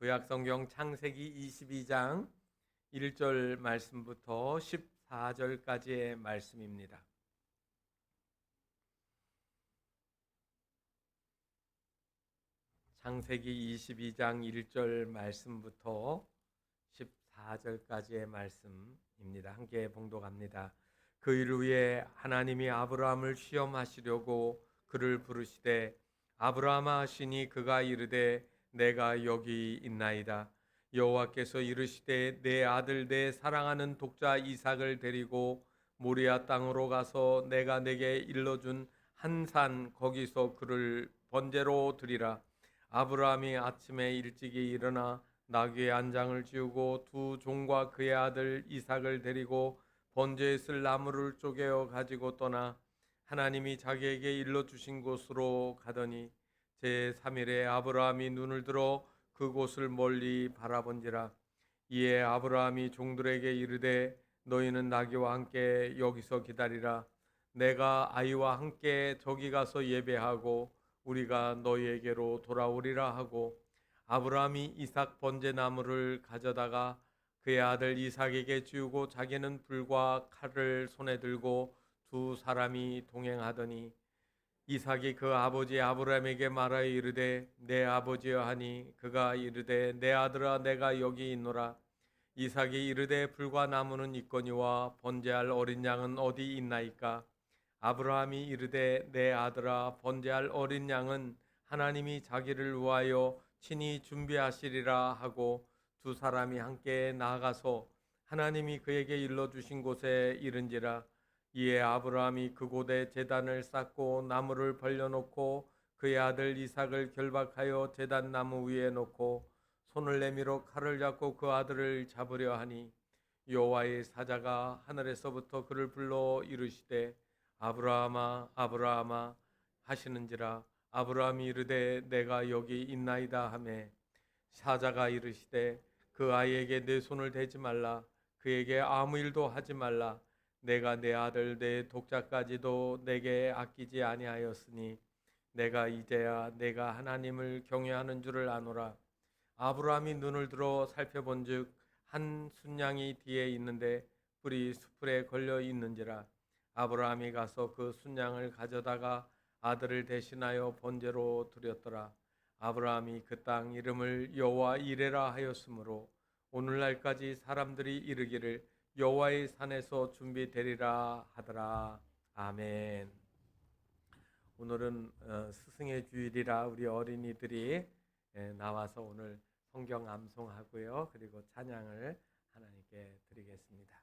구약성경 창세기 22장 1절 말씀부터 14절까지의 말씀입니다. 창세기 22장 1절 말씀부터 14절까지의 말씀입니다. 함께 봉독합니다. 그 일 후에 하나님이 아브라함을 시험하시려고 그를 부르시되 아브라함아 하시니 그가 이르되 내가 여기 있나이다. 여호와께서 이르시되 내 아들 내 사랑하는 독자 이삭을 데리고 모리아 땅으로 가서 내가 내게 일러준 한 산 거기서 그를 번제로 드리라. 아브라함이 아침에 일찍이 일어나 나귀의 안장을 지우고 두 종과 그의 아들 이삭을 데리고 번제에 쓸 나무를 쪼개어 가지고 떠나 하나님이 자기에게 일러주신 곳으로 가더니 제3일에 아브라함이 눈을 들어 그곳을 멀리 바라본지라. 이에 아브라함이 종들에게 이르되 너희는 나귀와 함께 여기서 기다리라. 내가 아이와 함께 저기 가서 예배하고 우리가 너희에게로 돌아오리라 하고 아브라함이 이삭 번제 나무를 가져다가 그의 아들 이삭에게 지우고 자기는 불과 칼을 손에 들고 두 사람이 동행하더니 이삭이 그 아버지 아브라함에게 말하여 이르되 내 아버지여 하니 그가 이르되 내 아들아 내가 여기 있노라. 이삭이 이르되 불과 나무는 있거니와 번제할 어린 양은 어디 있나이까. 아브라함이 이르되 내 아들아 번제할 어린 양은 하나님이 자기를 위하여 친히 준비하시리라 하고 두 사람이 함께 나아가서 하나님이 그에게 일러주신 곳에 이른지라. 이에 아브라함이 그곳에 제단을 쌓고 나무를 벌려놓고 그의 아들 이삭을 결박하여 제단 나무 위에 놓고 손을 내밀어 칼을 잡고 그 아들을 잡으려 하니 여호와의 사자가 하늘에서부터 그를 불러 이르시되 아브라함아 아브라함아 하시는지라. 아브라함이 이르되 내가 여기 있나이다 하매 사자가 이르시되 그 아이에게 내 손을 대지 말라. 그에게 아무 일도 하지 말라. 내가 내 아들 내 독자까지도 내게 아끼지 아니하였으니 내가 이제야 내가 하나님을 경외하는 줄을 아노라. 아브라함이 눈을 들어 살펴본즉 한 순양이 뒤에 있는데 뿔이 수풀에 걸려 있는지라. 아브라함이 가서 그 순양을 가져다가 아들을 대신하여 번제로 드렸더라. 아브라함이 그 땅 이름을 여호와 이레라 하였으므로 오늘날까지 사람들이 이르기를 여호와의 산에서 준비되리라 하더라. 아멘. 오늘은 스승의 주일이라 우리 어린이들이 나와서 오늘 성경 암송하고요. 그리고 찬양을 하나님께 드리겠습니다.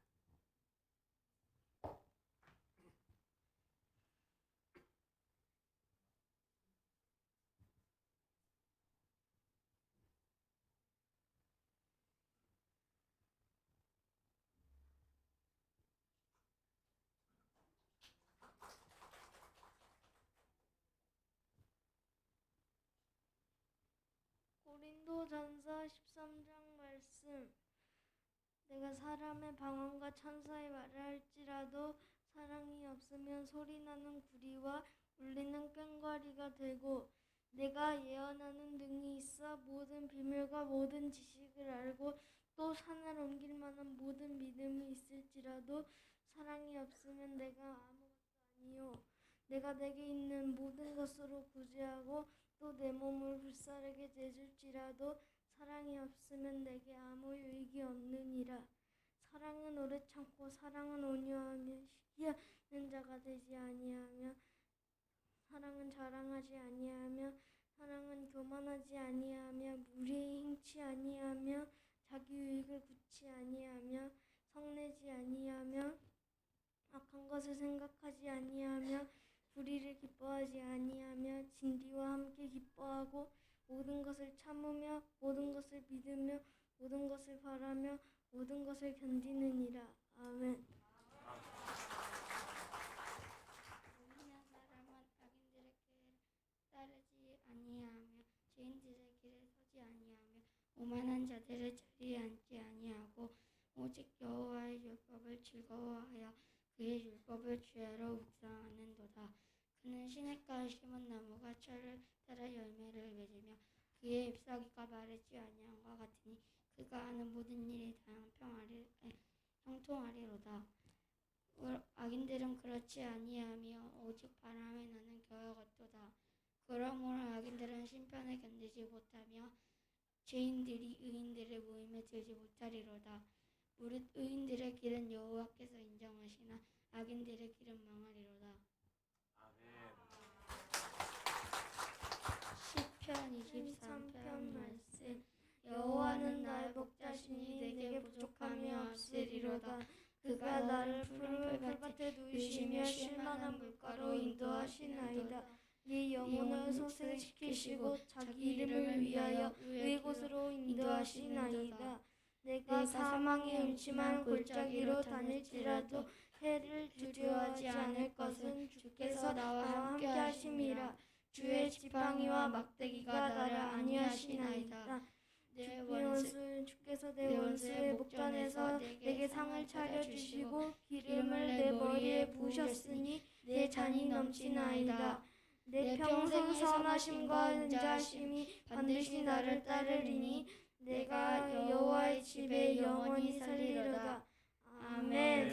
고린도전서 13장 말씀. 내가 사람의 방언과 천사의 말을 할지라도 사랑이 없으면 소리나는 구리와 울리는 꽹과리가 되고 내가 예언하는 능이 있어 모든 비밀과 모든 지식을 알고 또 산을 옮길 만한 모든 믿음이 있을지라도 사랑이 없으면 내가 아무것도 아니요. 내가 내게 있는 모든 것으로 구제하고 또 내 몸을 불사르게 재줄지라도 사랑이 없으면 내게 아무 유익이 없느니라. 사랑은 오래 참고 사랑은 온유하며 시기하는 자가 되지 아니하며 사랑은 자랑하지 아니하며 사랑은 교만하지 아니하며 무리에 행치 아니하며 자기 유익을 굳지 아니하며 성내지 아니하며 악한 것을 생각하지 아니하며 불의를 기뻐하지 아니하며 진리와 함께 기뻐하고 모든 것을 참으며 모든 것을 믿으며 모든 것을 바라며 모든 것을 견디느니라. 아멘. 무민한 사람은 악인들의 길을 따르지 아니하며 죄인들의 길에 서지 아니하며 오만한 자들의 자리에 앉지 아니하고 오직 여호와의 율법을 즐거워하여 그의 율법을 주야로 묵상하는도다. 그는 시냇가에 심은 나무가 철을 따라 열매를 맺으며 그의 잎사귀가 마르지 아니함과 같으니 그가 하는 모든 일이 다 형통하리로다. 악인들은 그렇지 아니하며 오직 바람에 나는 겨와 같도다. 그러므로 악인들은 심판을 견디지 못하며 죄인들이 의인들의 모임에 들지 못하리로다. 무릇 의인들의 길은 여호와께서 인정하시나 악인들의 길은 망하리로다. 시편 23편 말씀. 여호와는 나의 목자시니 내게 부족함이 없으리로다. 그가 나를 푸른 풀밭에 누이시며 쉴만한 물가로 인도하시나이다. 네 영혼을 소생시키시고 자기 이름을 위하여 의의 곳으로 인도하시나이다. 내가 사망의 음침한 골짜기로 다닐지라도 해를 두려워하지 않을 것은 주께서 나와 함께 하심이라. 주의 지팡이와 막대기가 나를 안위하시나이다. 주께서 내 원수의 목전에서 내게 상을 차려주시고 기름을 내 머리에 부으셨으니 내 잔이 넘치나이다. 내 평생 선하심과 은자하심이 반드시 나를 따르리니 내가 여호와의 집에 영원히 살리로다. 아멘.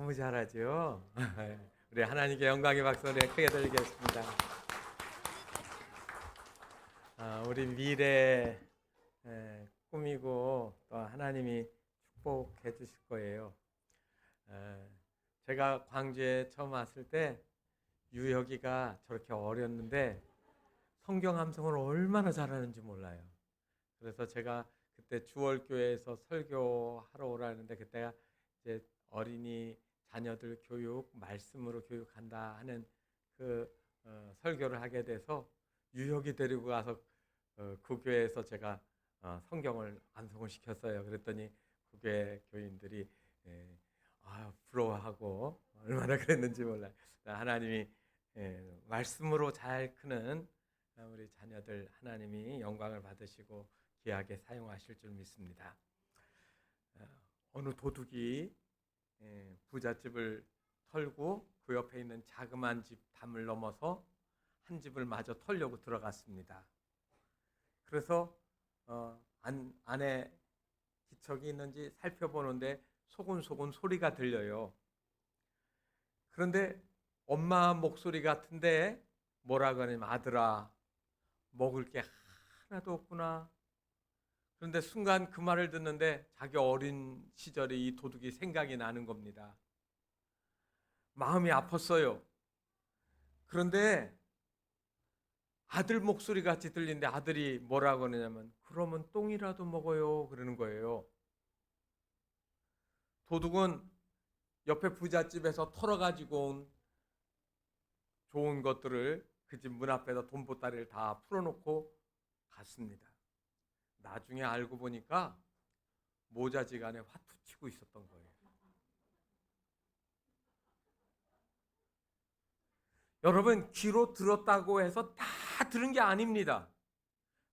너무 잘하죠. 우리 하나님께 영광의 박수를 크게 드리겠습니다. 우리 미래 꿈이고 또 하나님이 축복해 주실 거예요. 제가 광주에 처음 왔을 때 유혁이가 저렇게 어렸는데 성경 함성을 얼마나 잘하는지 몰라요. 그래서 제가 그때 주월교회에서 설교하러 오라 했는데 그때가 이제 어린이 자녀들 교육 말씀으로 교육한다 하는 그 설교를 하게 돼서 유혁이 데리고 가서 그 교회에서 제가 성경을 암송을 시켰어요. 그랬더니 그 교회 교인들이 부러워하고 얼마나 그랬는지 몰라요. 하나님이 말씀으로 잘 크는 우리 자녀들 하나님이 영광을 받으시고 귀하게 사용하실 줄 믿습니다. 어느 도둑이 부잣집을 털고 그 옆에 있는 자그마한 집 담을 넘어서 한 집을 마저 털려고 들어갔습니다. 그래서 안에 기척이 있는지 살펴보는데 소곤소곤 소리가 들려요. 그런데 엄마 목소리 같은데 뭐라고 하냐면 아들아 먹을 게 하나도 없구나. 그런데 순간 그 말을 듣는데 자기 어린 시절에 이 도둑이 생각이 나는 겁니다. 마음이 아팠어요. 그런데 아들 목소리 같이 들리는데 아들이 뭐라고 하냐면 그러면 똥이라도 먹어요 그러는 거예요. 도둑은 옆에 부잣집에서 털어가지고 온 좋은 것들을 그 집 문 앞에다 돈보따리를 다 풀어놓고 갔습니다. 나중에 알고 보니까 모자지간에 화투 치고 있었던 거예요. 여러분 귀로 들었다고 해서 다 들은 게 아닙니다.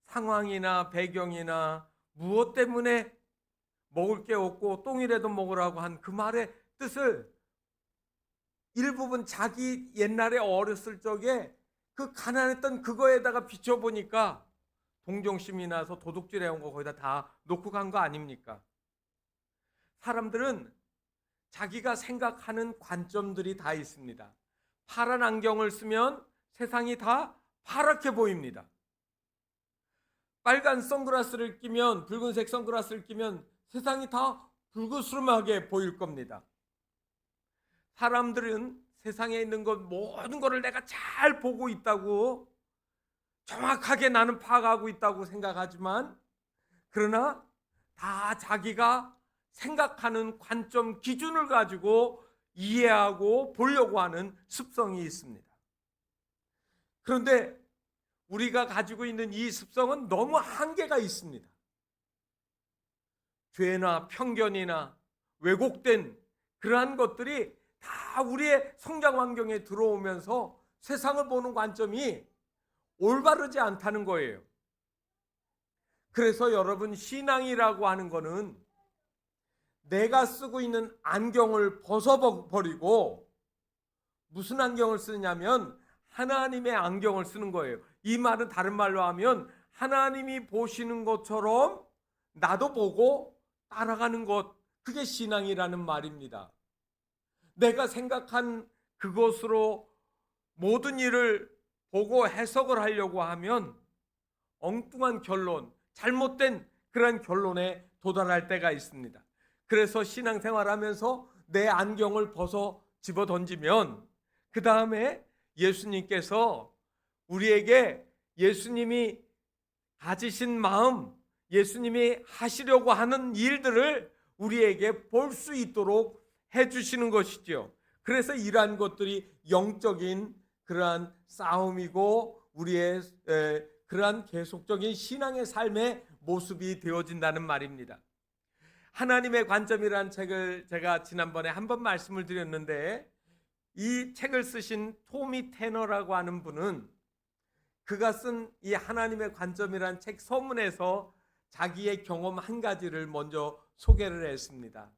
상황이나 배경이나 무엇 때문에 먹을 게 없고 똥이라도 먹으라고 한 그 말의 뜻을 일부분 자기 옛날에 어렸을 적에 그 가난했던 그거에다가 비춰보니까 동정심이 나서 도둑질 해온 거 거기다 다 놓고 간 거 아닙니까? 사람들은 자기가 생각하는 관점들이 다 있습니다. 파란 안경을 쓰면 세상이 다 파랗게 보입니다. 빨간 선글라스를 끼면 붉은색 선글라스를 끼면 세상이 다 붉으스름하게 보일 겁니다. 사람들은 세상에 있는 것 모든 것을 내가 잘 보고 있다고 정확하게 나는 파악하고 있다고 생각하지만 그러나 다 자기가 생각하는 관점 기준을 가지고 이해하고 보려고 하는 습성이 있습니다. 그런데 우리가 가지고 있는 이 습성은 너무 한계가 있습니다. 죄나 편견이나 왜곡된 그러한 것들이 다 우리의 성장 환경에 들어오면서 세상을 보는 관점이 올바르지 않다는 거예요. 그래서 여러분 신앙이라고 하는 거는 내가 쓰고 있는 안경을 벗어버리고 무슨 안경을 쓰냐면 하나님의 안경을 쓰는 거예요. 이 말은 다른 말로 하면 하나님이 보시는 것처럼 나도 보고 따라가는 것, 그게 신앙이라는 말입니다. 내가 생각한 그것으로 모든 일을 보고 해석을 하려고 하면 엉뚱한 결론, 잘못된 그런 결론에 도달할 때가 있습니다. 그래서 신앙생활하면서 내 안경을 벗어 집어 던지면 그 다음에 예수님께서 우리에게 예수님이 가지신 마음, 예수님이 하시려고 하는 일들을 우리에게 볼 수 있도록 해주시는 것이죠. 그래서 이러한 것들이 영적인 그러한 싸움이고 우리의 그러한 계속적인 신앙의 삶의 모습이 되어진다는 말입니다. 하나님의 관점이라는 책을 제가 지난번에 한번 말씀을 드렸는데 이 책을 쓰신 토미 테너라고 하는 분은 그가 쓴 이 하나님의 관점이라는 책 서문에서 자기의 경험 한 가지를 먼저 소개를 했습니다.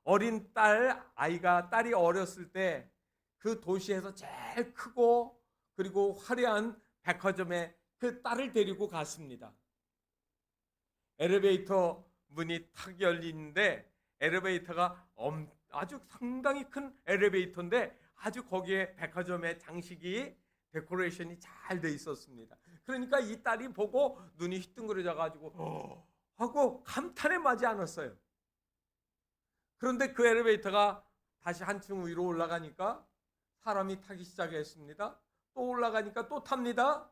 어린 딸이 어렸을 때 그 도시에서 제일 크고 그리고 화려한 백화점에 그 딸을 데리고 갔습니다. 엘리베이터 문이 탁 열리는데 엘리베이터가 아주 상당히 큰 엘리베이터인데 아주 거기에 백화점의 장식이 데코레이션이 잘 돼 있었습니다. 그러니까 이 딸이 보고 눈이 휘둥그레져 가지고 하고 감탄에 맞지 않았어요. 그런데 그 엘리베이터가 다시 한층 위로 올라가니까 사람이 타기 시작했습니다. 또 올라가니까 또 탑니다.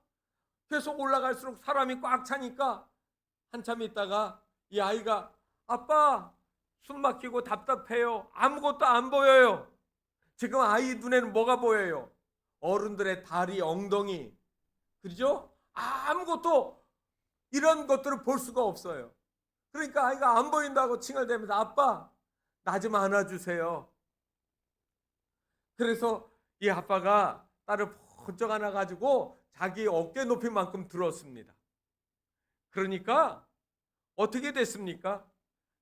계속 올라갈수록 사람이 꽉 차니까 한참 있다가 이 아이가 아빠 숨 막히고 답답해요. 아무것도 안 보여요. 지금 아이 눈에는 뭐가 보여요? 어른들의 다리, 엉덩이, 그죠? 아무것도 이런 것들을 볼 수가 없어요. 그러니까 아이가 안 보인다고 칭얼대면서 아빠 나 좀 안아주세요. 그래서 이 아빠가 딸을 번쩍 안아가지고 자기 어깨 높이만큼 들었습니다. 그러니까 어떻게 됐습니까?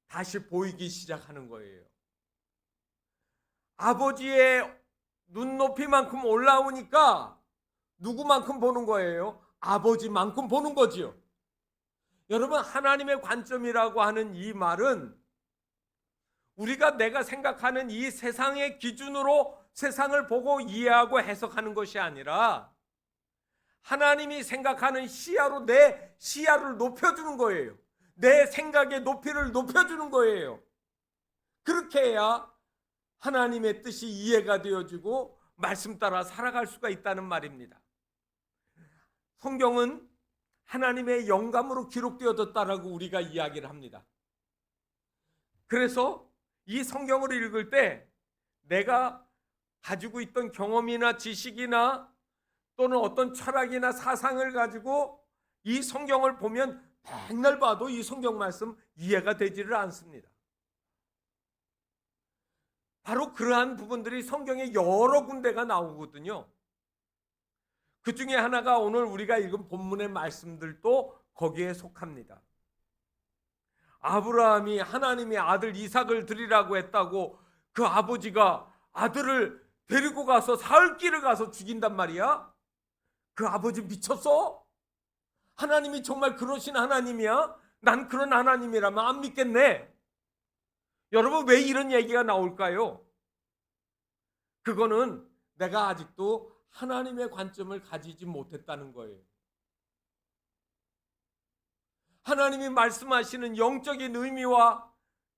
다시 보이기 시작하는 거예요. 아버지의 눈높이만큼 올라오니까 누구만큼 보는 거예요? 아버지만큼 보는 거지요. 여러분, 하나님의 관점이라고 하는 이 말은 우리가 내가 생각하는 이 세상의 기준으로 세상을 보고 이해하고 해석하는 것이 아니라 하나님이 생각하는 시야로 내 시야를 높여주는 거예요. 내 생각의 높이를 높여주는 거예요. 그렇게 해야 하나님의 뜻이 이해가 되어지고 말씀 따라 살아갈 수가 있다는 말입니다. 성경은 하나님의 영감으로 기록되어졌다라고 우리가 이야기를 합니다. 그래서 이 성경을 읽을 때 내가 가지고 있던 경험이나 지식이나 또는 어떤 철학이나 사상을 가지고 이 성경을 보면 백날 봐도 이 성경 말씀 이해가 되지를 않습니다. 바로 그러한 부분들이 성경에 여러 군데가 나오거든요. 그 중에 하나가 오늘 우리가 읽은 본문의 말씀들도 거기에 속합니다. 아브라함이 하나님의 아들 이삭을 드리라고 했다고 그 아버지가 아들을 데리고 가서 사흘 길을 가서 죽인단 말이야? 그 아버지 미쳤어? 하나님이 정말 그러신 하나님이야? 난 그런 하나님이라면 안 믿겠네. 여러분, 왜 이런 얘기가 나올까요? 그거는 내가 아직도 하나님의 관점을 가지지 못했다는 거예요. 하나님이 말씀하시는 영적인 의미와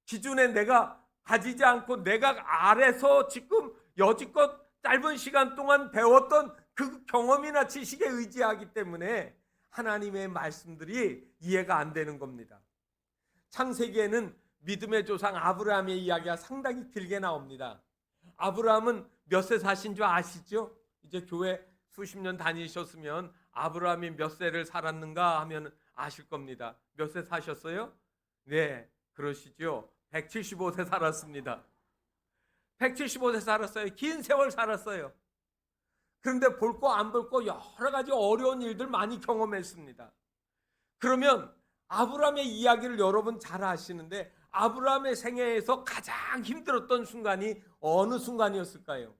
기준에 내가 가지지 않고 내가 아래서 지금 여지껏 짧은 시간 동안 배웠던 그 경험이나 지식에 의지하기 때문에 하나님의 말씀들이 이해가 안 되는 겁니다. 창세기에는 믿음의 조상 아브라함의 이야기가 상당히 길게 나옵니다. 아브라함은 몇 세 사신 줄 아시죠? 이제 교회 수십 년 다니셨으면 아브라함이 몇 세를 살았는가 하면 아실 겁니다. 몇 세 사셨어요? 네, 그러시죠. 175세 살았습니다. 175세 살았어요. 긴 세월 살았어요. 그런데 볼 거 안 볼 거 여러 가지 어려운 일들 많이 경험했습니다. 그러면 아브라함의 이야기를 여러분 잘 아시는데 아브라함의 생애에서 가장 힘들었던 순간이 어느 순간이었을까요?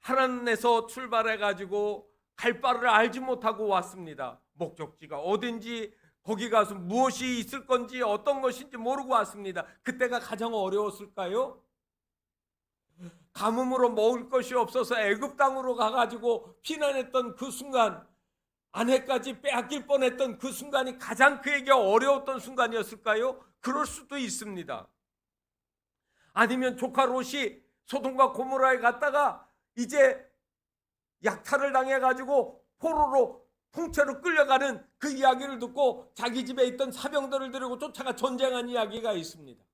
하란에서 출발해가지고 갈 바를 알지 못하고 왔습니다. 목적지가 어딘지 거기 가서 무엇이 있을 건지 어떤 것인지 모르고 왔습니다. 그때가 가장 어려웠을까요? 가뭄으로 먹을 것이 없어서 애굽 땅으로 가가지고 피난했던 그 순간, 아내까지 빼앗길 뻔했던 그 순간이 가장 그에게 어려웠던 순간이었을까요? 그럴 수도 있습니다. 아니면 조카 롯이 소돔과 고모라에 갔다가 이제 약탈을 당해가지고 포로로 통째로 끌려가는 그 이야기를 듣고 자기 집에 있던 사병들을 데리고 쫓아가 전쟁한 이야기가 있습니다.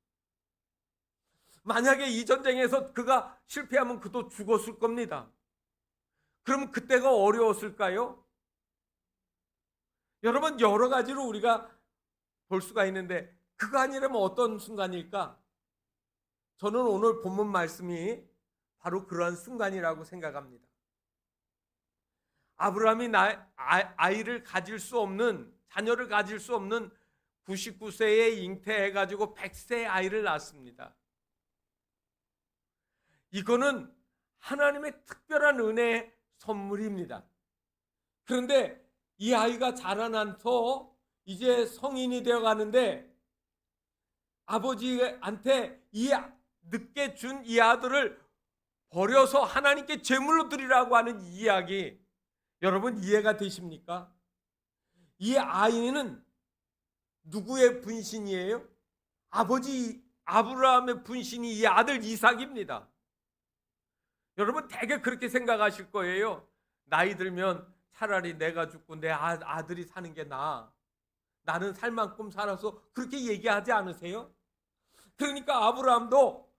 만약에 이 전쟁에서 그가 실패하면 그도 죽었을 겁니다. 그럼 그때가 어려웠을까요? 여러분, 여러 가지로 우리가 볼 수가 있는데 그거 아니라면 어떤 순간일까? 저는 오늘 본문 말씀이 바로 그러한 순간이라고 생각합니다. 아브라함이 아이를 가질 수 없는, 자녀를 가질 수 없는 99세에 잉태해가지고 100세의 아이를 낳습니다. 이거는 하나님의 특별한 은혜의 선물입니다. 그런데 이 아이가 자라나서 이제 성인이 되어 가는데 아버지한테 이 늦게 준 이 아들을 버려서 하나님께 제물로 드리라고 하는 이야기, 여러분 이해가 되십니까? 이 아이는 누구의 분신이에요? 아버지 아브라함의 분신이 이 아들 이삭입니다. 여러분 대개 그렇게 생각하실 거예요. 나이 들면 차라리 내가 죽고 내 아들이 사는 게 나아. 나는 살 만큼 살아서, 그렇게 얘기하지 않으세요? 그러니까 아브라함도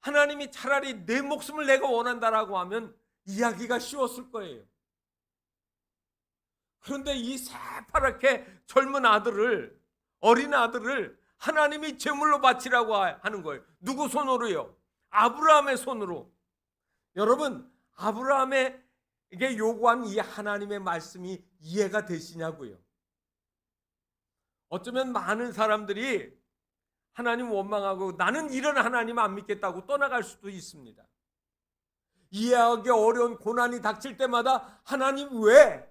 하나님이 차라리 내 목숨을 내가 원한다라고 하면 이야기가 쉬웠을 거예요. 그런데 이 새파랗게 젊은 아들을, 어린 아들을 하나님이 제물로 바치라고 하는 거예요. 누구 손으로요? 아브라함의 손으로. 여러분, 아브라함에게 요구한 이 하나님의 말씀이 이해가 되시냐고요? 어쩌면 많은 사람들이 하나님 원망하고 나는 이런 하나님 안 믿겠다고 떠나갈 수도 있습니다. 이해하기 어려운 고난이 닥칠 때마다 하나님 왜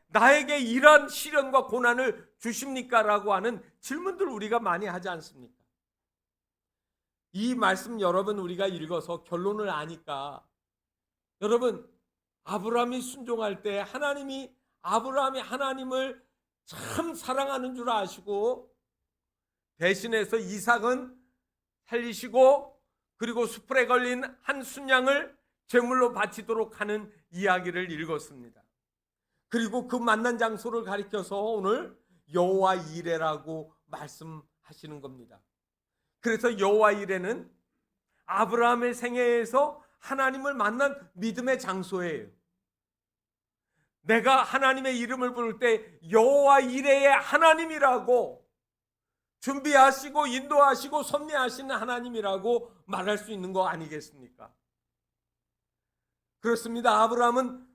나에게 이런 시련과 고난을 주십니까? 라고 하는 질문들 우리가 많이 하지 않습니까? 이 말씀 여러분 우리가 읽어서 결론을 아니까, 여러분 아브라함이 순종할 때 하나님이 아브라함이 하나님을 참 사랑하는 줄 아시고 대신해서 이삭은 살리시고 그리고 숯불에 걸린 한 순양을 제물로 바치도록 하는 이야기를 읽었습니다. 그리고 그 만난 장소를 가리켜서 오늘 여호와 이레라고 말씀하시는 겁니다. 그래서 여호와 이레는 아브라함의 생애에서 하나님을 만난 믿음의 장소예요. 내가 하나님의 이름을 부를 때 여호와 이레의 하나님이라고 준비하시고 인도하시고 섭리하시는 하나님이라고 말할 수 있는 거 아니겠습니까? 그렇습니다. 아브라함은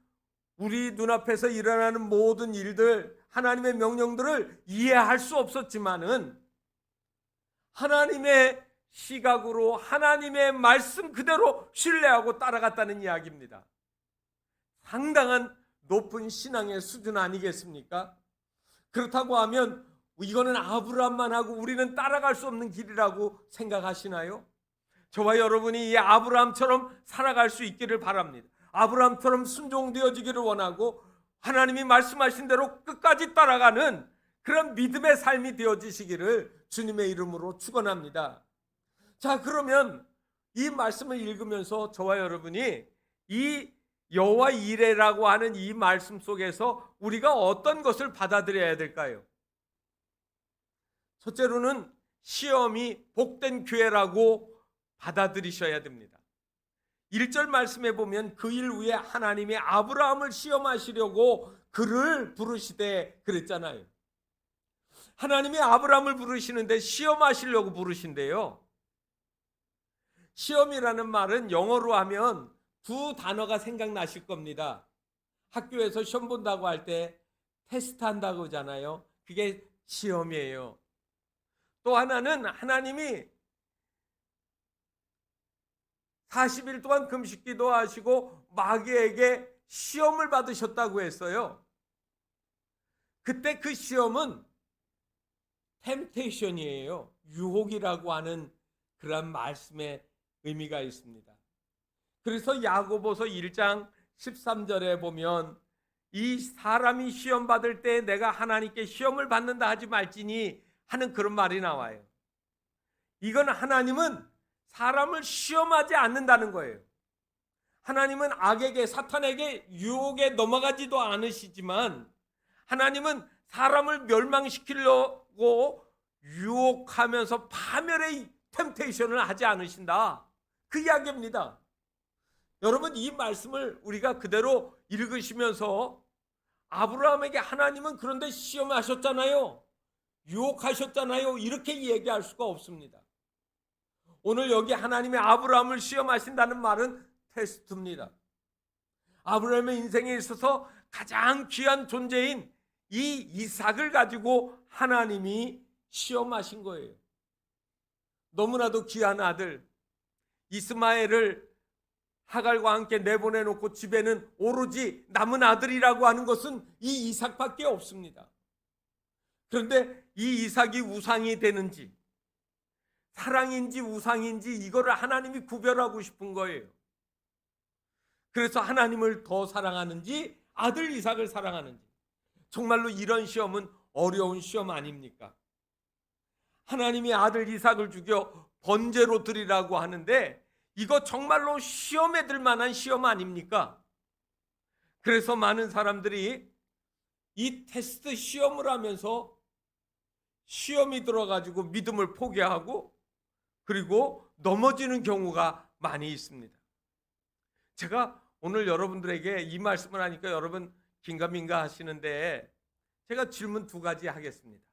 우리 눈앞에서 일어나는 모든 일들, 하나님의 명령들을 이해할 수 없었지만은 하나님의 시각으로 하나님의 말씀 그대로 신뢰하고 따라갔다는 이야기입니다. 상당한 높은 신앙의 수준 아니겠습니까? 그렇다고 하면 이거는 아브라함만 하고 우리는 따라갈 수 없는 길이라고 생각하시나요? 저와 여러분이 이 아브라함처럼 살아갈 수 있기를 바랍니다. 아브라함처럼 순종되어지기를 원하고 하나님이 말씀하신 대로 끝까지 따라가는 그런 믿음의 삶이 되어지시기를 주님의 이름으로 축원합니다. 자, 그러면 이 말씀을 읽으면서 저와 여러분이 이 여호와 이레라고 하는 이 말씀 속에서 우리가 어떤 것을 받아들여야 될까요? 첫째로는 시험이 복된 기회라고 받아들이셔야 됩니다. 1절 말씀에 보면 그 일 후에 하나님이 아브라함을 시험하시려고 그를 부르시되 그랬잖아요. 하나님이 아브라함을 부르시는데 시험하시려고 부르신대요. 시험이라는 말은 영어로 하면 두 단어가 생각나실 겁니다. 학교에서 시험 본다고 할 때 테스트 한다고 하잖아요. 그게 시험이에요. 또 하나는 하나님이 40일 동안 금식 기도하시고 마귀에게 시험을 받으셨다고 했어요. 그때 그 시험은 템테이션이에요. 유혹이라고 하는 그런 말씀의 의미가 있습니다. 그래서 야고보서 1장 13절에 보면 이 사람이 시험 받을 때 내가 하나님께 시험을 받는다 하지 말지니 하는 그런 말이 나와요. 이건 하나님은 사람을 시험하지 않는다는 거예요. 하나님은 악에게 사탄에게 유혹에 넘어가지도 않으시지만 하나님은 사람을 멸망시키려고 유혹하면서 파멸의 템테이션을 하지 않으신다. 그 이야기입니다. 여러분 이 말씀을 우리가 그대로 읽으시면서 아브라함에게 하나님은 그런데 시험하셨잖아요. 유혹하셨잖아요. 이렇게 얘기할 수가 없습니다. 오늘 여기 하나님의 아브라함을 시험하신다는 말은 테스트입니다. 아브라함의 인생에 있어서 가장 귀한 존재인 이 이삭을 가지고 하나님이 시험하신 거예요. 너무나도 귀한 아들 이스마엘을 하갈과 함께 내보내놓고 집에는 오로지 남은 아들이라고 하는 것은 이 이삭밖에 없습니다. 그런데 이 이삭이 우상이 되는지 사랑인지 우상인지 이거를 하나님이 구별하고 싶은 거예요. 그래서 하나님을 더 사랑하는지 아들 이삭을 사랑하는지. 정말로 이런 시험은 어려운 시험 아닙니까? 하나님이 아들 이삭을 죽여 번제로 드리라고 하는데 이거 정말로 시험에 들 만한 시험 아닙니까? 그래서 많은 사람들이 이 테스트 시험을 하면서 시험이 들어가지고 믿음을 포기하고 그리고 넘어지는 경우가 많이 있습니다. 제가 오늘 여러분들에게 이 말씀을 하니까 여러분 긴가민가 하시는데 제가 질문 2가지 하겠습니다.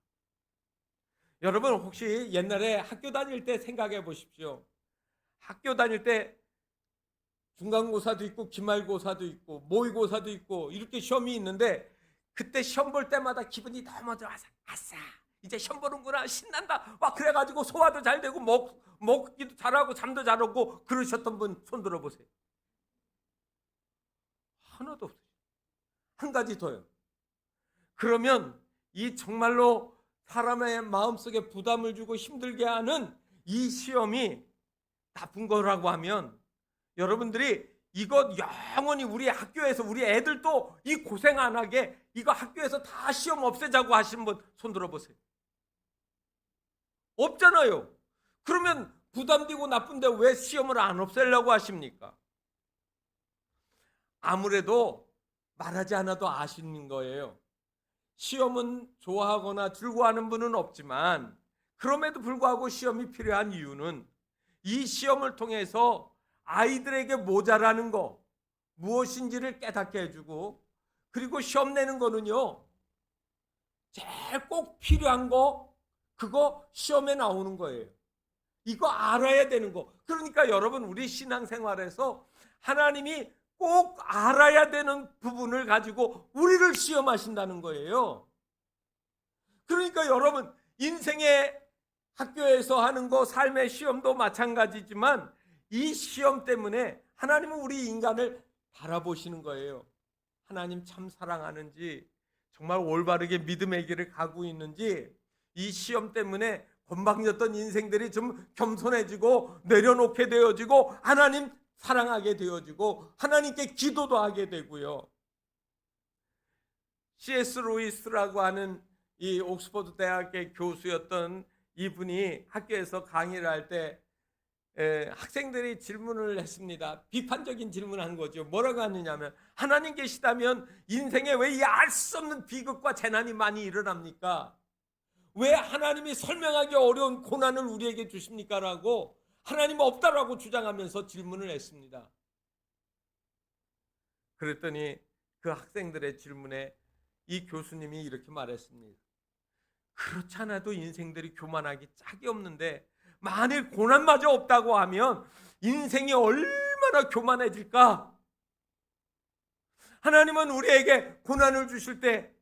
여러분 혹시 옛날에 학교 다닐 때 생각해 보십시오. 학교 다닐 때 중간고사도 있고 기말고사도 있고 모의고사도 있고 이렇게 시험이 있는데 그때 시험 볼 때마다 기분이 너무 좋아서 아싸 이제 시험 보는구나 신난다 막 그래가지고 소화도 잘 되고 먹기도 잘하고 잠도 잘 오고 그러셨던 분 손 들어보세요. 하나도 없어요. 한 가지 더요. 그러면 이 정말로 사람의 마음속에 부담을 주고 힘들게 하는 이 시험이 나쁜 거라고 하면 여러분들이 이거 영원히 우리 학교에서 우리 애들도 이 고생 안 하게 이거 학교에서 다 시험 없애자고 하신 분 손 들어보세요. 없잖아요. 그러면 부담되고 나쁜데 왜 시험을 안 없애려고 하십니까? 아무래도 말하지 않아도 아시는 거예요. 시험은 좋아하거나 즐거워하는 분은 없지만 그럼에도 불구하고 시험이 필요한 이유는 이 시험을 통해서 아이들에게 모자라는 거 무엇인지를 깨닫게 해주고 그리고 시험 내는 거는요 제일 꼭 필요한 거 그거 시험에 나오는 거예요. 이거 알아야 되는 거. 그러니까 여러분 우리 신앙생활에서 하나님이 꼭 알아야 되는 부분을 가지고 우리를 시험하신다는 거예요. 그러니까 여러분 인생의 학교에서 하는 거 삶의 시험도 마찬가지지만 이 시험 때문에 하나님은 우리 인간을 바라보시는 거예요. 하나님 참 사랑하는지 정말 올바르게 믿음의 길을 가고 있는지 이 시험 때문에 건방졌던 인생들이 좀 겸손해지고 내려놓게 되어지고 하나님 사랑하게 되어지고 하나님께 기도도 하게 되고요. C.S. 루이스라고 하는 이 옥스퍼드 대학의 교수였던 이분이 학교에서 강의를 할 때 학생들이 질문을 했습니다. 비판적인 질문을 한 거죠. 뭐라고 하느냐면 하나님 계시다면 인생에 왜 이 알 수 없는 비극과 재난이 많이 일어납니까? 왜 하나님이 설명하기 어려운 고난을 우리에게 주십니까? 라고 하나님 없다라고 주장하면서 질문을 했습니다. 그랬더니 그 학생들의 질문에 이 교수님이 이렇게 말했습니다. 그렇지 않아도 인생들이 교만하기 짝이 없는데 만일 고난마저 없다고 하면 인생이 얼마나 교만해질까? 하나님은 우리에게 고난을 주실 때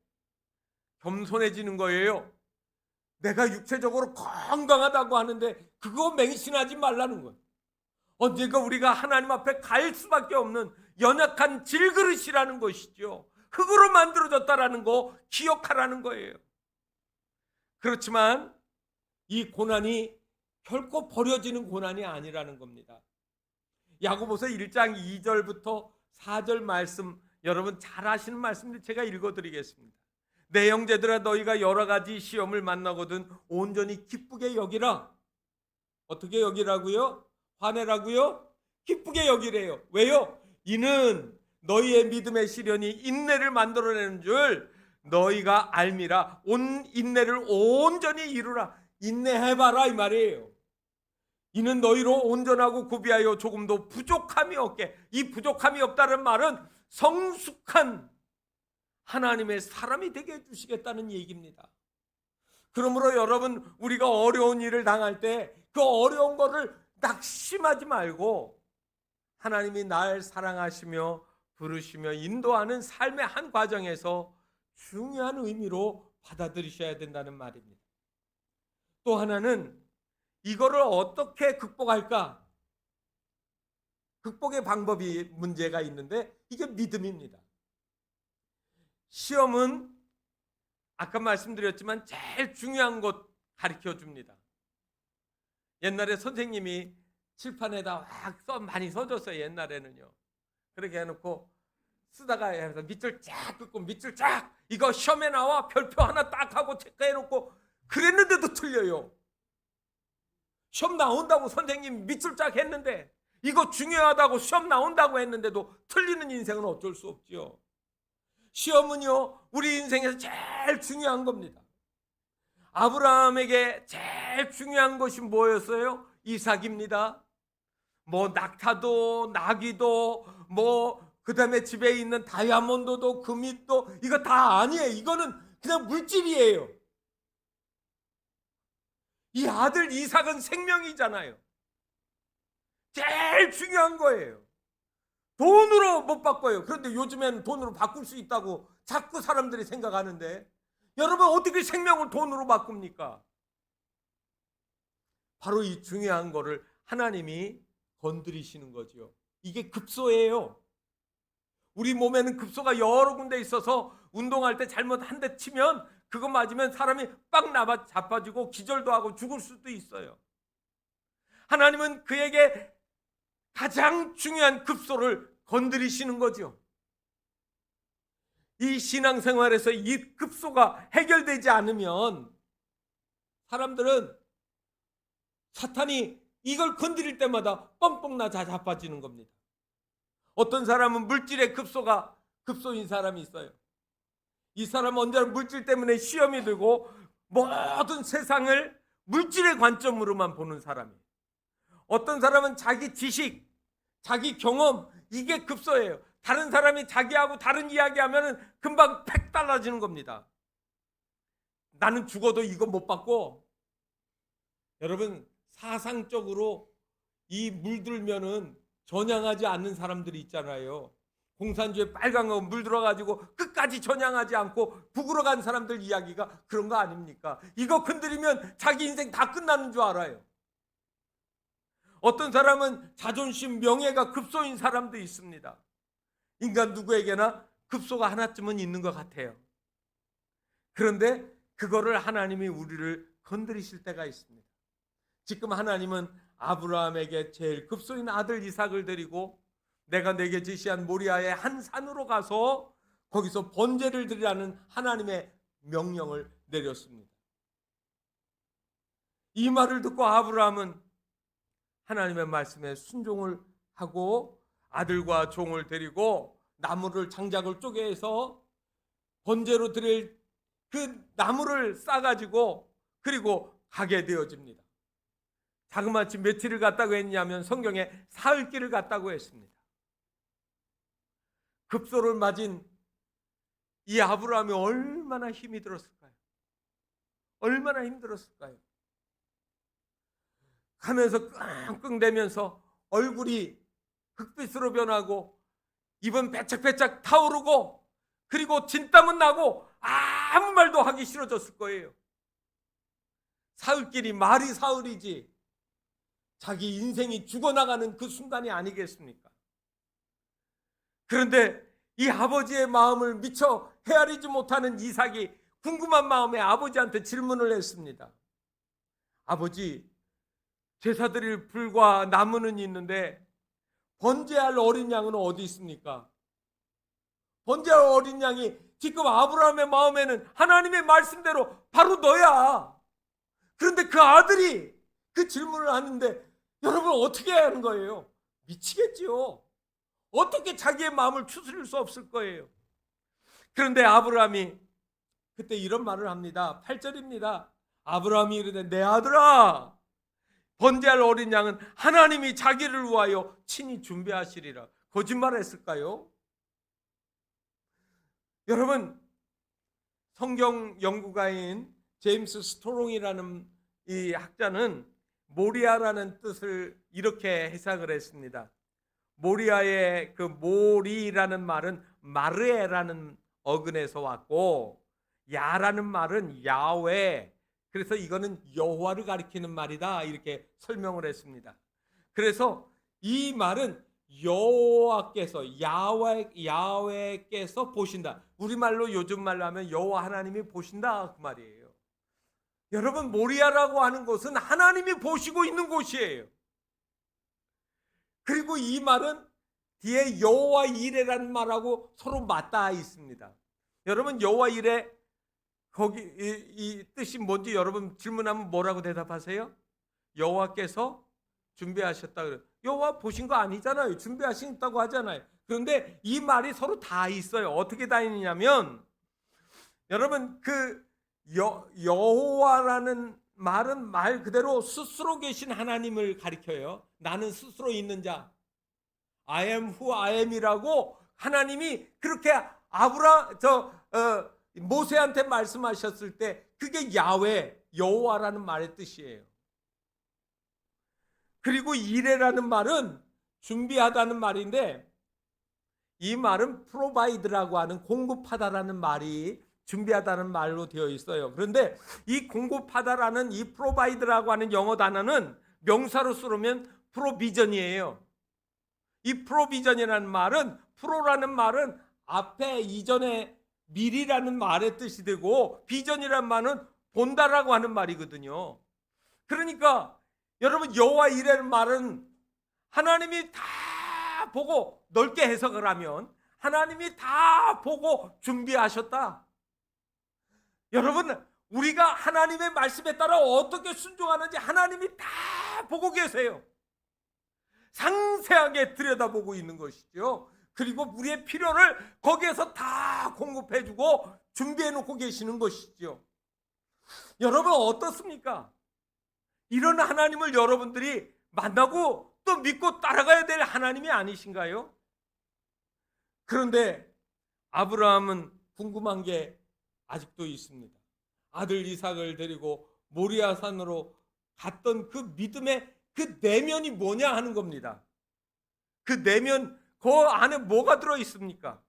겸손해지는 거예요. 내가 육체적으로 건강하다고 하는데 그거 맹신하지 말라는 거예요. 언젠가 우리가 하나님 앞에 갈 수밖에 없는 연약한 질그릇이라는 것이죠. 흙으로 만들어졌다라는 거 기억하라는 거예요. 그렇지만 이 고난이 결코 버려지는 고난이 아니라는 겁니다. 야고보서 1장 2절부터 4절 말씀 여러분 잘 아시는 말씀들 제가 읽어드리겠습니다. 내 형제들아 너희가 여러 가지 시험을 만나거든 온전히 기쁘게 여기라. 어떻게 여기라고요? 화내라고요? 기쁘게 여기래요. 왜요? 이는 너희의 믿음의 시련이 인내를 만들어내는 줄 너희가 알미라. 온 인내를 온전히 이루라. 인내해봐라 이 말이에요. 이는 너희로 온전하고 구비하여 조금도 부족함이 없게. 이 부족함이 없다는 말은 성숙한 하나님의 사람이 되게 해주시겠다는 얘기입니다. 그러므로 여러분 우리가 어려운 일을 당할 때 그 어려운 거를 낙심하지 말고 하나님이 날 사랑하시며 부르시며 인도하는 삶의 한 과정에서 중요한 의미로 받아들이셔야 된다는 말입니다. 또 하나는 이거를 어떻게 극복할까? 극복의 방법이 문제가 있는데 이게 믿음입니다. 시험은 아까 말씀드렸지만 제일 중요한 것 가르쳐 줍니다. 옛날에 선생님이 칠판에다 막 많이 써줬어요. 옛날에는요. 그렇게 해놓고 쓰다가 해서 밑줄 쫙 긋고 밑줄 쫙, 이거 시험에 나와 별표 하나 딱 하고 체크해놓고 그랬는데도 틀려요. 시험 나온다고 선생님 밑줄 쫙 했는데, 이거 중요하다고 시험 나온다고 했는데도 틀리는 인생은 어쩔 수 없지요. 시험은요, 우리 인생에서 제일 중요한 겁니다. 아브라함에게 제일 중요한 것이 뭐였어요? 이삭입니다. 뭐 낙타도 나귀도 그 다음에 집에 있는 다이아몬드도 금이도 이거 다 아니에요. 이거는 그냥 물질이에요. 이 아들 이삭은 생명이잖아요. 제일 중요한 거예요. 돈으로 못 바꿔요. 그런데 요즘에는 돈으로 바꿀 수 있다고 자꾸 사람들이 생각하는데, 여러분 어떻게 생명을 돈으로 바꿉니까? 바로 이 중요한 거를 하나님이 건드리시는 거죠. 이게 급소예요. 우리 몸에는 급소가 여러 군데 있어서 운동할 때 잘못 한 대 치면 그거 맞으면 사람이 빵 나봐 자빠지고 기절도 하고 죽을 수도 있어요. 하나님은 그에게 가장 중요한 급소를 건드리시는 거죠. 이 신앙생활에서 이 급소가 해결되지 않으면 사람들은 사탄이 이걸 건드릴 때마다 뻥뻥 나 자빠지는 겁니다. 어떤 사람은 물질의 급소인 사람이 있어요. 이 사람은 언제나 물질 때문에 시험이 들고 모든 세상을 물질의 관점으로만 보는 사람이에요. 어떤 사람은 자기 지식, 자기 경험, 이게 급소예요. 다른 사람이 자기하고 다른 이야기하면 금방 팩 달라지는 겁니다. 나는 죽어도 이거 못 받고. 여러분, 사상적으로 이 물들면은 전향하지 않는 사람들이 있잖아요. 공산주의 빨간 거 물들어가지고 끝까지 전향하지 않고 북으로 간 사람들 이야기가 그런 거 아닙니까? 이거 건드리면 자기 인생 다 끝나는 줄 알아요. 어떤 사람은 자존심, 명예가 급소인 사람도 있습니다. 인간 누구에게나 급소가 하나쯤은 있는 것 같아요. 그런데 그거를 하나님이 우리를 건드리실 때가 있습니다. 지금 하나님은 아브라함에게 제일 급소인 아들 이삭을 데리고 내가 내게 제시한 모리아의 한 산으로 가서 거기서 번제를 드리라는 하나님의 명령을 내렸습니다. 이 말을 듣고 아브라함은 하나님의 말씀에 순종을 하고 아들과 종을 데리고 나무를 장작을 쪼개서 번제로 드릴 그 나무를 싸가지고 그리고 가게 되어집니다. 자그마치 며칠을 갔다고 했냐면 성경에 사흘길을 갔다고 했습니다. 급소를 맞은 이 아브라함이 얼마나 힘이 들었을까요? 얼마나 힘들었을까요? 가면서 끙끙대면서 얼굴이 흑빛으로 변하고 입은 배짝배짝 타오르고 그리고 진땀은 나고 아무 말도 하기 싫어졌을 거예요. 사흘길이 말이 사흘이지 자기 인생이 죽어나가는 그 순간이 아니겠습니까? 그런데 이 아버지의 마음을 미처 헤아리지 못하는 이삭이 궁금한 마음에 아버지한테 질문을 했습니다. 아버지, 제사 드릴 불과 나무는 있는데 번제할 어린 양은 어디 있습니까? 번제할 어린 양이 지금 아브라함의 마음에는 하나님의 말씀대로 바로 너야. 그런데 그 아들이 그 질문을 하는데 여러분 어떻게 해야 하는 거예요? 미치겠지요. 어떻게 자기의 마음을 추스릴 수 없을 거예요. 그런데 아브라함이 그때 이런 말을 합니다. 8절입니다. 아브라함이 이르되 내 아들아, 번제할 어린 양은 하나님이 자기를 위하여 친히 준비하시리라. 거짓말했을까요? 여러분, 성경 연구가인 제임스 스토롱이라는 이 학자는 모리아라는 뜻을 이렇게 해석을 했습니다. 모리아의 그 모리라는 말은 마르에라는 어근에서 왔고 야라는 말은 야훼, 그래서 이거는 여호와를 가리키는 말이다 이렇게 설명을 했습니다. 그래서 이 말은 여호와께서 야훼께서 보신다. 우리말로 요즘 말로 하면 여호와 하나님이 보신다 그 말이에요. 여러분, 모리아라고 하는 곳은 하나님이 보시고 있는 곳이에요. 그리고 이 말은 뒤에 여호와 이레라는 말하고 서로 맞닿아 있습니다. 여러분, 여호와 이레 거기 이 뜻이 뭔지 여러분 질문하면 뭐라고 대답하세요? 여호와께서 준비하셨다 그래요. 여호와 보신 거 아니잖아요. 준비하신다고 하잖아요. 그런데 이 말이 서로 다 있어요. 어떻게 다 있느냐면, 여러분, 그 여호와라는 말은 말 그대로 스스로 계신 하나님을 가리켜요. 나는 스스로 있는 자, I am who I am이라고 하나님이 그렇게 모세한테 말씀하셨을 때 그게 야훼, 여호와라는 말의 뜻이에요. 그리고 이레라는 말은 준비하다는 말인데, 이 말은 provide라고 하는 공급하다라는 말이 준비하다는 말로 되어 있어요. 그런데 이 공급하다라는 이 provide라고 하는 영어 단어는 명사로 쓰면 provision이에요. 이 provision이라는 말은, pro라는 말은 앞에 이전에 미리라는 말의 뜻이 되고, 비전이라는 말은 본다라고 하는 말이거든요. 그러니까 여러분, 여호와 이레는 말은 하나님이 다 보고, 넓게 해석을 하면 하나님이 다 보고 준비하셨다. 여러분, 우리가 하나님의 말씀에 따라 어떻게 순종하는지 하나님이 다 보고 계세요. 상세하게 들여다보고 있는 것이죠. 그리고 우리의 필요를 거기에서 다 공급해주고 준비해놓고 계시는 것이죠. 여러분, 어떻습니까? 이런 하나님을 여러분들이 만나고 또 믿고 따라가야 될 하나님이 아니신가요? 그런데 아브라함은 궁금한 게 아직도 있습니다. 아들 이삭을 데리고 모리아 산으로 갔던 그 믿음의 그 내면이 뭐냐 하는 겁니다. 그 내면, 그 안에 뭐가 들어 있습니까?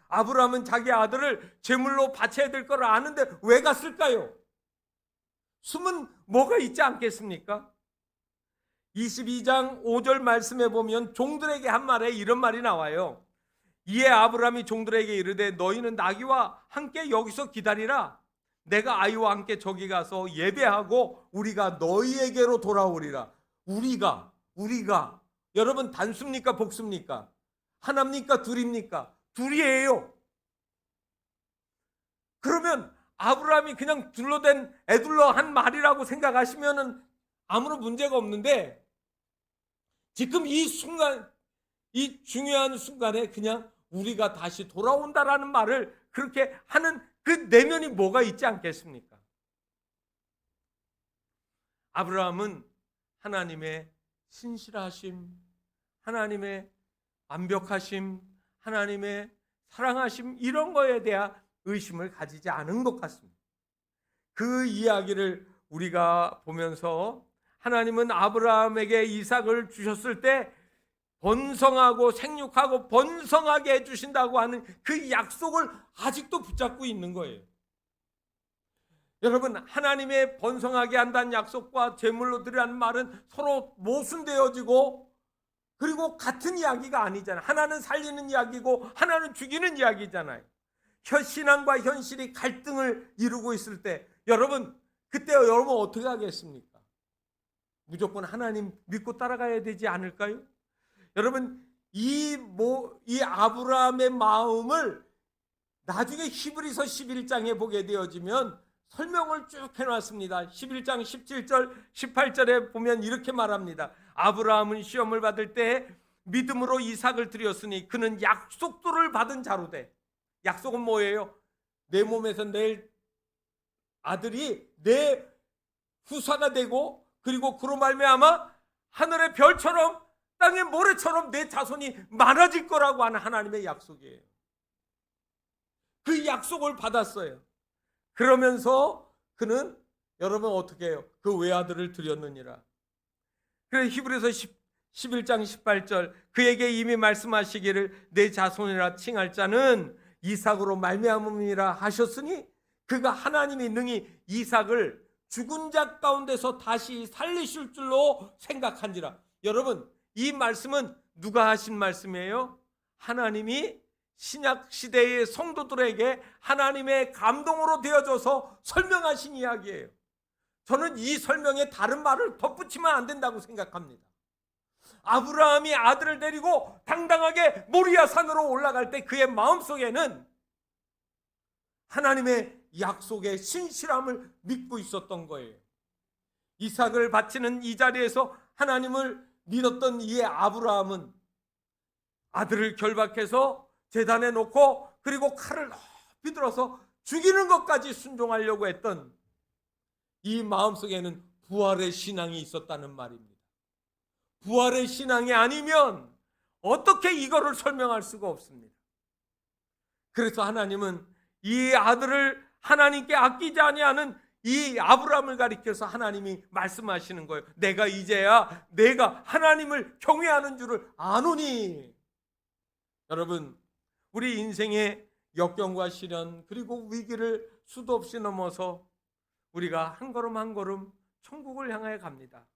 아브라함은 자기 아들을 제물로 바쳐야 될 걸 아는데 왜 갔을까요? 숨은 뭐가 있지 않겠습니까? 22장 5절 말씀에 보면 종들에게 한 말에 이런 말이 나와요. 이에 아브라함이 종들에게 이르되 너희는 나귀와 함께 여기서 기다리라. 내가 아이와 함께 저기 가서 예배하고 우리가 너희에게로 돌아오리라. 우리가 여러분, 단수입니까 복수입니까? 하나입니까 둘입니까? 둘이에요. 그러면 아브라함이 그냥 둘러댄 애둘러 한 말이라고 생각하시면은 아무런 문제가 없는데, 지금 이 순간, 이 중요한 순간에 그냥 우리가 다시 돌아온다라는 말을 그렇게 하는 그 내면이 뭐가 있지 않겠습니까? 아브라함은 하나님의 신실하심, 하나님의 완벽하심, 하나님의 사랑하심, 이런 거에 대한 의심을 가지지 않은 것 같습니다. 그 이야기를 우리가 보면서 하나님은 아브라함에게 이삭을 주셨을 때 번성하고 생육하고 번성하게 해주신다고 하는 그 약속을 아직도 붙잡고 있는 거예요. 여러분, 하나님의 번성하게 한다는 약속과 제물로 드리라는 말은 서로 모순되어지고, 그리고 같은 이야기가 아니잖아요. 하나는 살리는 이야기고 하나는 죽이는 이야기잖아요. 신앙과 현실이 갈등을 이루고 있을 때 여러분, 그때 여러분 어떻게 하겠습니까? 무조건 하나님 믿고 따라가야 되지 않을까요? 여러분, 이 아브라함의 마음을 나중에 히브리서 11장에 보게 되어지면 설명을 쭉 해놨습니다. 11장 17절 18절에 보면 이렇게 말합니다. 아브라함은 시험을 받을 때 믿음으로 이삭을 드렸으니 그는 약속도를 받은 자로 돼. 약속은 뭐예요? 내 몸에서 낼 아들이 내 후사가 되고, 그리고 그로 말미암아 하늘의 별처럼 땅의 모래처럼 내 자손이 많아질 거라고 하는 하나님의 약속이에요. 그 약속을 받았어요. 그러면서 그는 여러분 어떻게 해요? 그 외아들을 드렸느니라. 그래서 히브리서 11장 18절 그에게 이미 말씀하시기를 내 자손이라 칭할 자는 이삭으로 말미암음이라 하셨으니 그가 하나님이 능히 이삭을 죽은 자 가운데서 다시 살리실 줄로 생각한지라. 여러분, 이 말씀은 누가 하신 말씀이에요? 하나님이 신약 시대의 성도들에게 하나님의 감동으로 되어져서 설명하신 이야기예요. 저는 이 설명에 다른 말을 덧붙이면 안 된다고 생각합니다. 아브라함이 아들을 데리고 당당하게 모리아 산으로 올라갈 때 그의 마음속에는 하나님의 약속의 신실함을 믿고 있었던 거예요. 이삭을 바치는 이 자리에서 하나님을 믿었던 이 아브라함은 아들을 결박해서 제단에 놓고 그리고 칼을 높이 들어서 죽이는 것까지 순종하려고 했던 이 마음속에는 부활의 신앙이 있었다는 말입니다. 부활의 신앙이 아니면 어떻게 이거를 설명할 수가 없습니다. 그래서 하나님은 이 아들을 하나님께 아끼지 아니하는 이 아브라함을 가리켜서 하나님이 말씀하시는 거예요. 내가 이제야 내가 하나님을 경외하는 줄을 아노니. 여러분, 우리 인생의 역경과 시련 그리고 위기를 수도 없이 넘어서 우리가 한 걸음 한 걸음 천국을 향해 갑니다.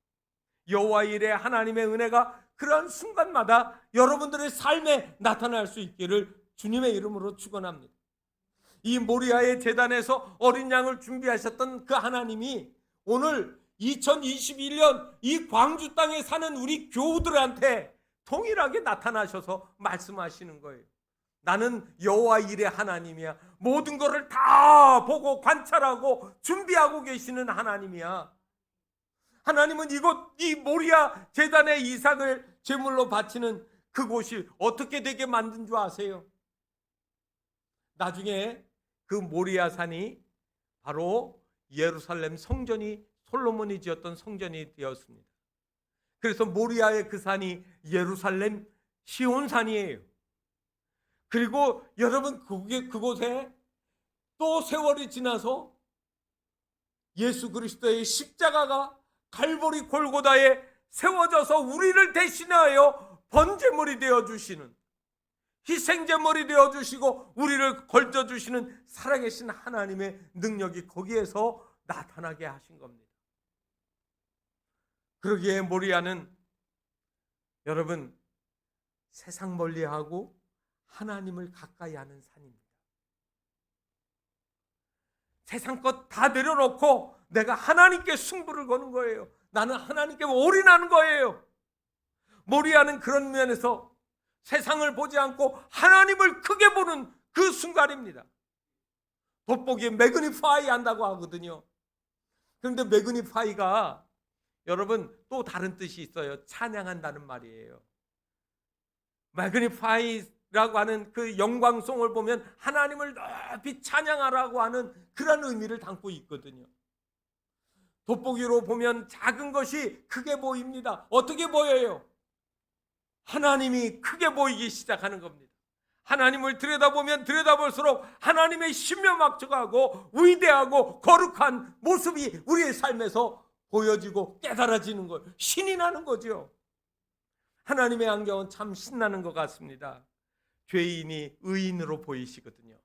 여호와 일에 하나님의 은혜가 그러한 순간마다 여러분들의 삶에 나타날 수 있기를 주님의 이름으로 축원합니다. 이 모리아의 제단에서 어린 양을 준비하셨던 그 하나님이 오늘 2021년 이 광주 땅에 사는 우리 교우들한테 동일하게 나타나셔서 말씀하시는 거예요. 나는 여호와 일의 하나님이야. 모든 것을 다 보고 관찰하고 준비하고 계시는 하나님이야. 하나님은 이 모리아 제단에 이삭을 제물로 바치는 그곳이 어떻게 되게 만든 줄 아세요? 나중에 그 모리아 산이 바로 예루살렘 성전이 솔로몬이 지었던 성전이 되었습니다. 그래서 모리아의 그 산이 예루살렘 시온산이에요. 그리고 여러분 그곳에 또 세월이 지나서 예수 그리스도의 십자가가 갈보리 골고다에 세워져서 우리를 대신하여 번제물이 되어주시는, 희생제물이 되어주시고 우리를 걸쳐주시는 살아계신 하나님의 능력이 거기에서 나타나게 하신 겁니다. 그러기에 모리아는 여러분 세상 멀리하고 하나님을 가까이 하는 산입니다. 세상 것 다 내려놓고 내가 하나님께 승부를 거는 거예요. 나는 하나님께 올인하는 거예요. 모리아는 그런 면에서 세상을 보지 않고 하나님을 크게 보는 그 순간입니다. 돋보기에 매그니파이 한다고 하거든요. 그런데 매그니파이가 여러분 또 다른 뜻이 있어요. 찬양한다는 말이에요. 매그니파이라고 하는 그 영광송을 보면 하나님을 높이 찬양하라고 하는 그런 의미를 담고 있거든요. 돋보기로 보면 작은 것이 크게 보입니다. 어떻게 보여요? 하나님이 크게 보이기 시작하는 겁니다. 하나님을 들여다보면 들여다볼수록 하나님의 신묘막측하고 위대하고 거룩한 모습이 우리의 삶에서 보여지고 깨달아지는 것, 신이 나는 거죠. 하나님의 안경은 참 신나는 것 같습니다. 죄인이 의인으로 보이시거든요.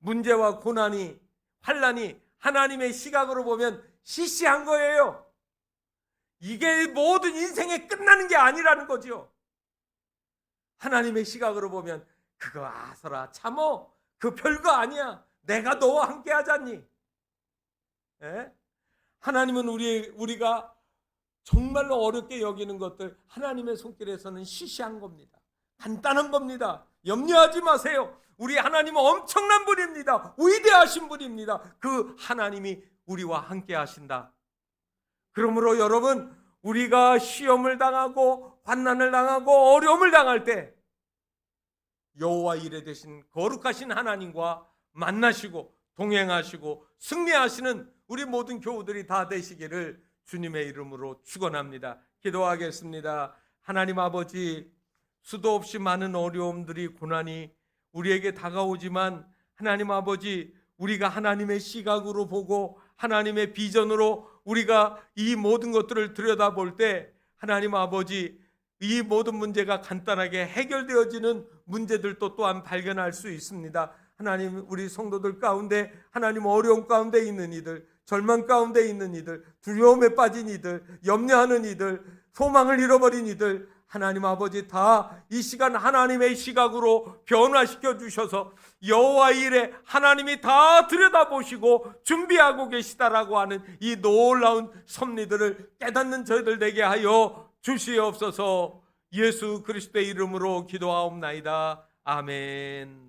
문제와 고난이, 환난이 하나님의 시각으로 보면 시시한 거예요. 이게 모든 인생에 끝나는 게 아니라는 거죠. 하나님의 시각으로 보면 그거 아서라 참어, 그 별거 아니야. 내가 너와 함께 하잖니. 예? 하나님은 우리가 정말로 어렵게 여기는 것들 하나님의 손길에서는 시시한 겁니다. 간단한 겁니다. 염려하지 마세요. 우리 하나님은 엄청난 분입니다. 위대하신 분입니다. 그 하나님이 우리와 함께 하신다. 그러므로 여러분, 우리가 시험을 당하고 환난을 당하고 어려움을 당할 때 여호와 이레 되신 거룩하신 하나님과 만나시고 동행하시고 승리하시는 우리 모든 교우들이 다 되시기를 주님의 이름으로 축원합니다. 기도하겠습니다. 하나님 아버지, 수도 없이 많은 어려움들이 고난이 우리에게 다가오지만 하나님 아버지, 우리가 하나님의 시각으로 보고 하나님의 비전으로 우리가 이 모든 것들을 들여다볼 때 하나님 아버지, 이 모든 문제가 간단하게 해결되어지는 문제들도 또한 발견할 수 있습니다. 하나님, 우리 성도들 가운데 하나님 어려움 가운데 있는 이들, 절망 가운데 있는 이들, 두려움에 빠진 이들, 염려하는 이들, 소망을 잃어버린 이들, 하나님 아버지 다 이 시간 하나님의 시각으로 변화시켜 주셔서 여호와의 일에 하나님이 다 들여다보시고 준비하고 계시다라고 하는 이 놀라운 섭리들을 깨닫는 저희들 되게 하여 주시옵소서. 예수 그리스도의 이름으로 기도하옵나이다. 아멘.